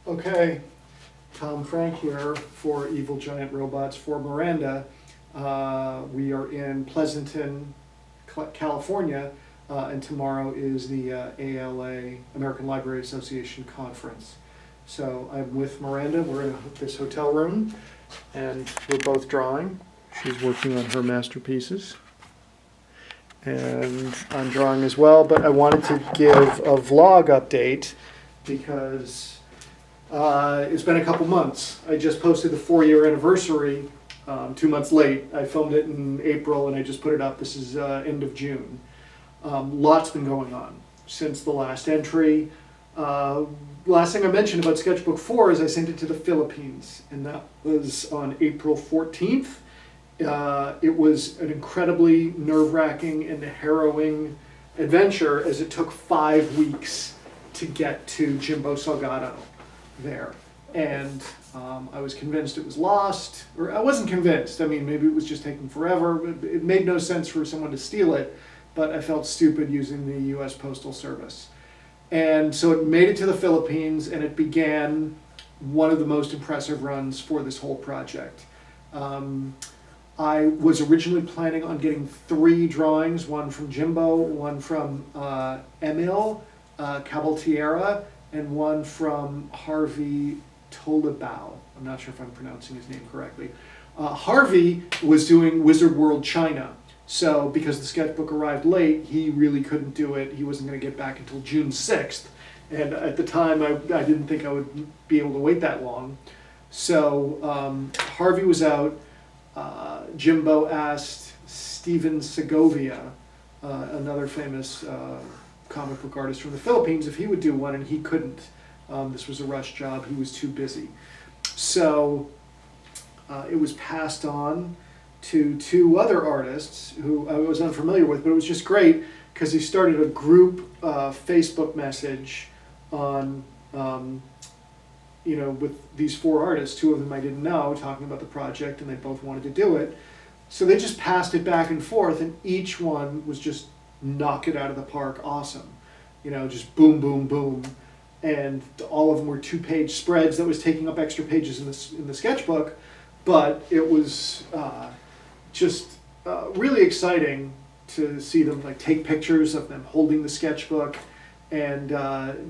Okay, Tom Frank here for Evil Giant Robots for Miranda. We are in Pleasanton, California, and tomorrow is the ALA, American Library Association Conference. So I'm with Miranda, we're in this hotel room, and we're both drawing. She's working on her masterpieces. And I'm drawing as well, but I wanted to give a vlog update because it's been a couple months. I just posted the 4-year anniversary 2 months late. I filmed it in April and I just put it up. This is end of June. Lots been going on since the last entry. Last thing I mentioned about Sketchbook 4 is I sent it to the Philippines, and that was on April 14th. It was an incredibly nerve-wracking and harrowing adventure, as it took 5 weeks to get to Jimbo Salgado there. And I was convinced it was lost, or I wasn't convinced. I mean, maybe it was just taking forever. It made no sense for someone to steal it, but I felt stupid using the US Postal Service. And so it made it to the Philippines, and it began one of the most impressive runs for this whole project. I was originally planning on getting 3 drawings, one from Jimbo, one from Emil Cabaltierra, and one from Harvey Tolibao. I'm not sure if I'm pronouncing his name correctly. Harvey was doing Wizard World China, so because the sketchbook arrived late, he really couldn't do it. He wasn't going to get back until June 6th, and at the time I didn't think I would be able to wait that long. So Harvey was out. Jimbo asked Steven Segovia, another famous comic book artist from the Philippines, if he would do one, and he couldn't. This was a rush job, he was too busy. So it was passed on to 2 other artists who I was unfamiliar with, but it was just great because he started a group Facebook message on, with these 4 artists. 2 of them I didn't know, talking about the project, and they both wanted to do it. So they just passed it back and forth, and each one was just knock it out of the park awesome. Just boom, boom, boom. And all of them were 2-page spreads that was taking up extra pages in the sketchbook, but it was just really exciting to see them take pictures of them holding the sketchbook and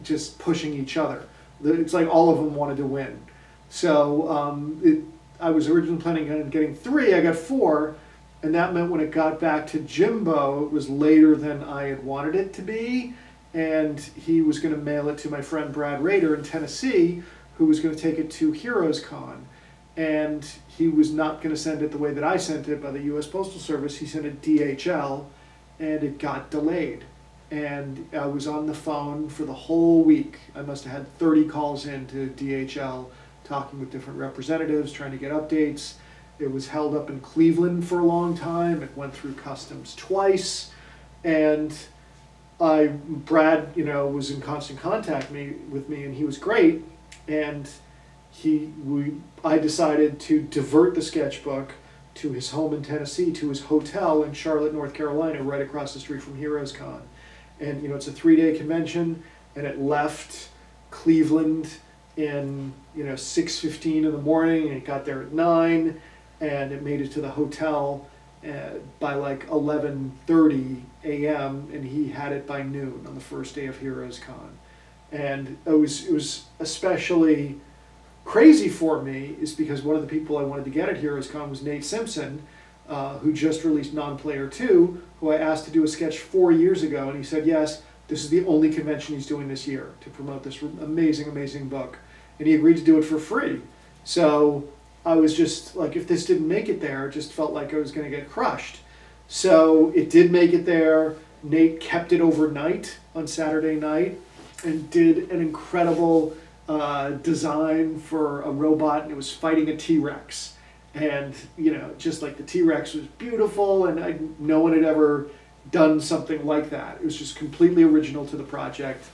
just pushing each other. It's like all of them wanted to win. So I was originally planning on getting 3, I got 4, and that meant when it got back to Jimbo, it was later than I had wanted it to be, and he was going to mail it to my friend Brad Rader in Tennessee, who was going to take it to Heroescon. And he was not going to send it the way that I sent it by the US Postal Service. He sent it DHL, and it got delayed. And I was on the phone for the whole week. I must have had 30 calls in to DHL, talking with different representatives, trying to get updates. It was held up in Cleveland for a long time. It went through customs twice. And Brad, was in constant contact with me, and he was great. And I decided to divert the sketchbook to his home in Tennessee, to his hotel in Charlotte, North Carolina, right across the street from Heroescon. And it's a 3-day convention, and it left Cleveland in 6:15 in the morning, and it got there at 9, and it made it to the hotel by 11:30 a.m. and he had it by noon on the first day of Heroescon. And it was especially crazy for me is because one of the people I wanted to get at Heroescon was Nate Simpson, who just released Non-Player 2, who I asked to do a sketch 4 years ago, and he said yes, this is the only convention he's doing this year to promote this amazing, amazing book. And he agreed to do it for free. So I was just if this didn't make it there, it just felt like I was going to get crushed. So it did make it there. Nate kept it overnight on Saturday night and did an incredible design for a robot, and it was fighting a T-Rex. And, just the T-Rex was beautiful, and no one had ever done something like that. It was just completely original to the project.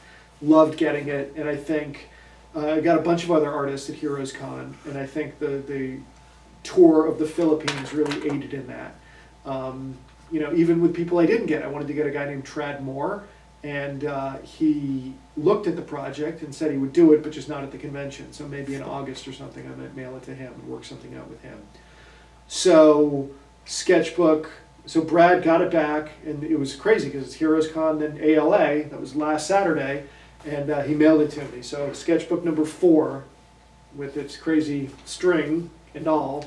Loved getting it, and I think I got a bunch of other artists at Heroescon, and I think the tour of the Philippines really aided in that. Even with people I didn't get, I wanted to get a guy named Trad Moore, And he looked at the project and said he would do it, but just not at the convention. So maybe in August or something, I might mail it to him and work something out with him. So Sketchbook, so Brad got it back, and it was crazy because it's Heroescon and ALA, that was last Saturday, and he mailed it to me. So Sketchbook number 4, with its crazy string and all,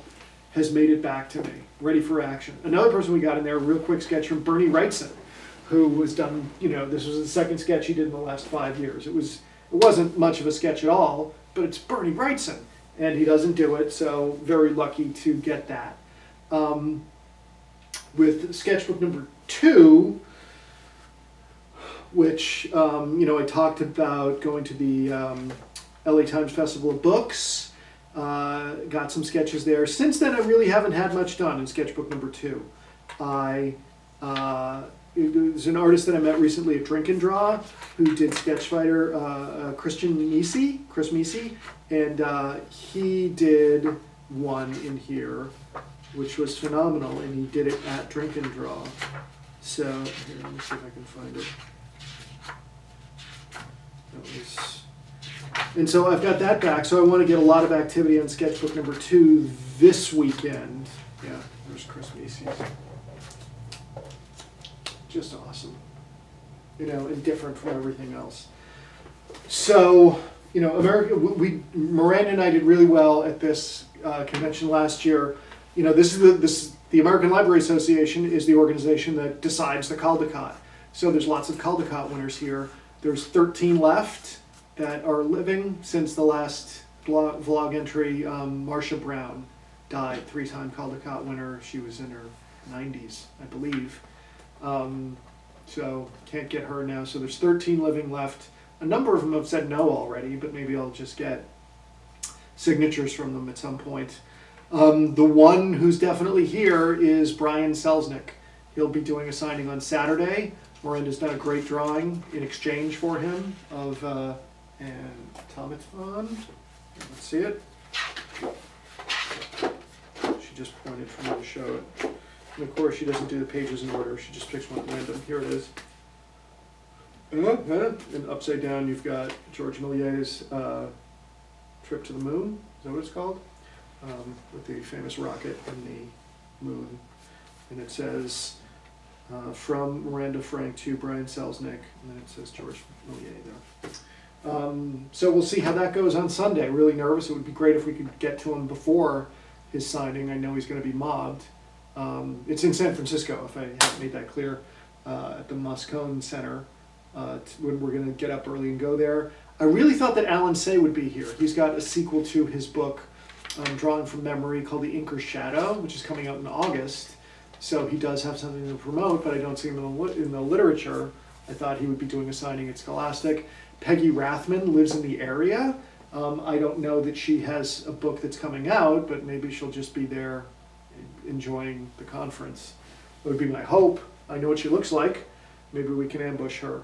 has made it back to me, ready for action. Another person we got in there, a real quick sketch from Bernie Wrightson, who was done, this was the second sketch he did in the last 5 years. It wasn't much of a sketch at all, but it's Bernie Wrightson, and he doesn't do it, so very lucky to get that. With Sketchbook number 2, which, I talked about going to the LA Times Festival of Books, got some sketches there. Since then, I really haven't had much done in Sketchbook number 2. There's an artist that I met recently at Drink and Draw who did Sketch Fighter, Chris Misi, and he did one in here, which was phenomenal, and he did it at Drink and Draw. So, here, let me see if I can find it. And so I've got that back, so I want to get a lot of activity on Sketchbook number 2 this weekend. Yeah, there's Chris Macy's. Just awesome, and different from everything else. So, Miranda and I did really well at this convention last year. The American Library Association is the organization that decides the Caldecott. So there's lots of Caldecott winners here. There's 13 left that are living since the last vlog entry. Marcia Brown died, 3-time Caldecott winner. She was in her 90s, I believe. So can't get her now. So there's 13 living left. A number of them have said no already, but maybe I'll just get signatures from them at some point. The one who's definitely here is Brian Selznick. He'll be doing a signing on Saturday. Miranda's done a great drawing in exchange for him of an automaton. Let's see it. She just pointed for me to show it. And of course, she doesn't do the pages in order. She just picks one at random. Here it is. And upside down, you've got George Millier's Trip to the Moon. Is that what it's called? With the famous rocket and the moon. And it says, from Miranda Frank to Brian Selznick. And then it says George Millier there. So we'll see how that goes on Sunday. Really nervous. It would be great if we could get to him before his signing. I know he's going to be mobbed. It's in San Francisco, if I haven't made that clear, at the Moscone Center. When we're going to get up early and go there. I really thought that Alan Say would be here. He's got a sequel to his book, Drawing from Memory, called The Inker's Shadow, which is coming out in August. So he does have something to promote, but I don't see him in the literature. I thought he would be doing a signing at Scholastic. Peggy Rathman lives in the area. I don't know that she has a book that's coming out, but maybe she'll just be there enjoying the conference. That would be my hope. I know what she looks like. Maybe we can ambush her.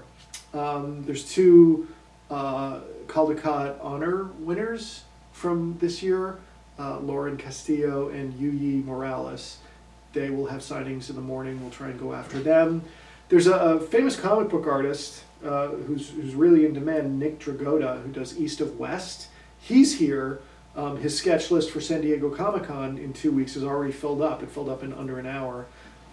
There's 2 Caldecott honor winners from this year, Lauren Castillo and Yuyi Morales. They will have signings in the morning. We'll try and go after them. There's a famous comic book artist who's really in demand, Nick Dragotta, who does East of West. He's here. His sketch list for San Diego Comic-Con in 2 weeks is already filled up. It filled up in under an hour.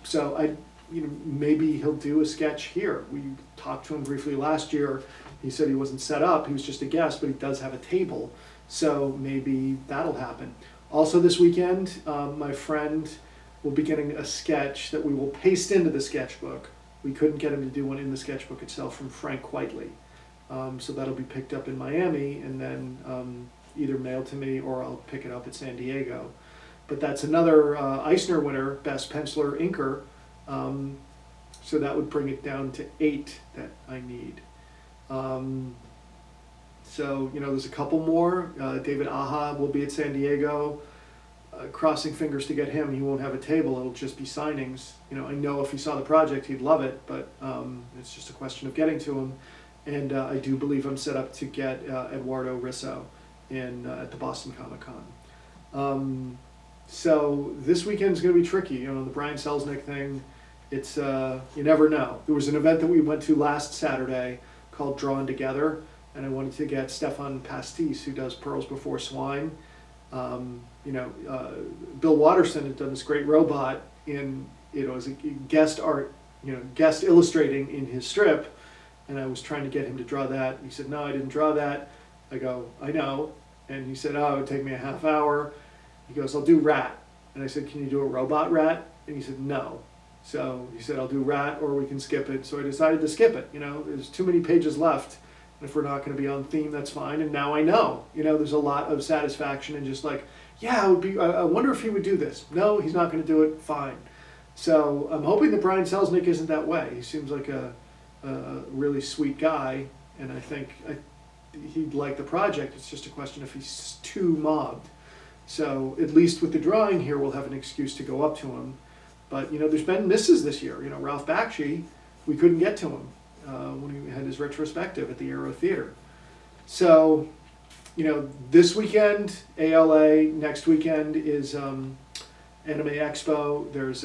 So maybe he'll do a sketch here. We talked to him briefly last year. He said he wasn't set up. He was just a guest, but he does have a table. So maybe that'll happen. Also this weekend, my friend will be getting a sketch that we will paste into the sketchbook. We couldn't get him to do one in the sketchbook itself, from Frank Whiteley. So that'll be picked up in Miami and then either mailed to me or I'll pick it up at San Diego. But that's another Eisner winner, Best Penciler Inker. So that would bring it down to 8 that I need. So, there's a couple more. David Aha will be at San Diego. Crossing fingers to get him. He won't have a table. It'll just be signings. I know if he saw the project, he'd love it, but it's just a question of getting to him. And I do believe I'm set up to get Eduardo Risso at the Boston Comic Con. So this weekend's going to be tricky. The Brian Selznick thing it's, you never know. There was an event that we went to last Saturday called Drawn Together, and I wanted to get Stefan Pastis, who does Pearls Before Swine. You know, Bill Watterson had done this great robot in, you know, as a guest art, you know, guest illustrating in his strip, and I was trying to get him to draw that. He said, no, I didn't draw that. I go, I know. And he said, oh, it would take me a half hour. He goes, I'll do rat. And I said, can you do a robot rat? And he said, no. So he said, I'll do rat or we can skip it. So I decided to skip it. You know, there's too many pages left. And if we're not going to be on theme, that's fine. And now I know, you know, there's a lot of satisfaction in just like, yeah, it would be, I wonder if he would do this. No, he's not going to do it. Fine. So I'm hoping that Brian Selznick isn't that way. He seems like a really sweet guy. And I think he'd like the project. It's just a question if he's too mobbed. So at least with the drawing here, we'll have an excuse to go up to him. But, you know, there's been misses this year. You know, Ralph Bakshi, we couldn't get to him when he had his retrospective at the Aero Theater. So, you know, this weekend, ALA, next weekend is Anime Expo. There's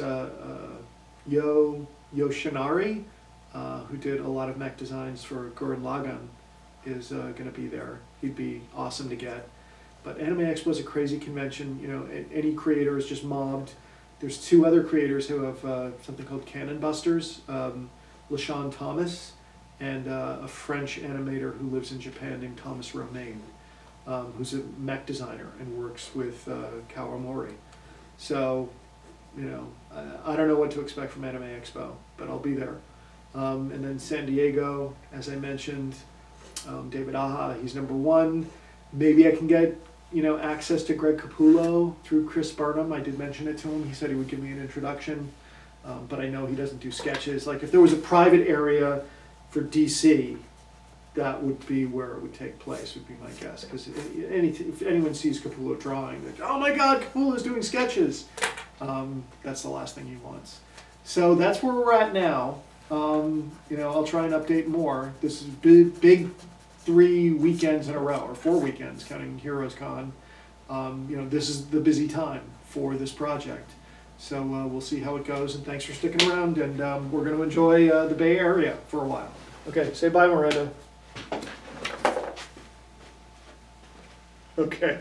Yoshinari, who did a lot of mech designs for Gurren Lagann, is going to be there. He'd be awesome to get. But Anime Expo is a crazy convention. You know, any creator is just mobbed. There's two other creators who have something called Cannon Busters, LaShawn Thomas, and a French animator who lives in Japan named Thomas Romain, who's a mech designer and works with Kawamori. So, you know, I don't know what to expect from Anime Expo, but I'll be there. And then San Diego, as I mentioned, David Aha, he's #1. Maybe I can get, you know, access to Greg Capullo through Chris Burnham. I did mention it to him. He said he would give me an introduction, but I know he doesn't do sketches. Like if there was a private area for DC, that would be where it would take place, would be my guess. Because if anyone sees Capullo drawing, like, oh my God, Capullo's doing sketches. That's the last thing he wants. So that's where we're at now. You know, I'll try and update more. This is big 3 weekends in a row, or 4 weekends, counting Heroescon. You know, this is the busy time for this project. So we'll see how it goes, and thanks for sticking around, and we're going to enjoy the Bay Area for a while. Okay, say bye, Miranda. Okay.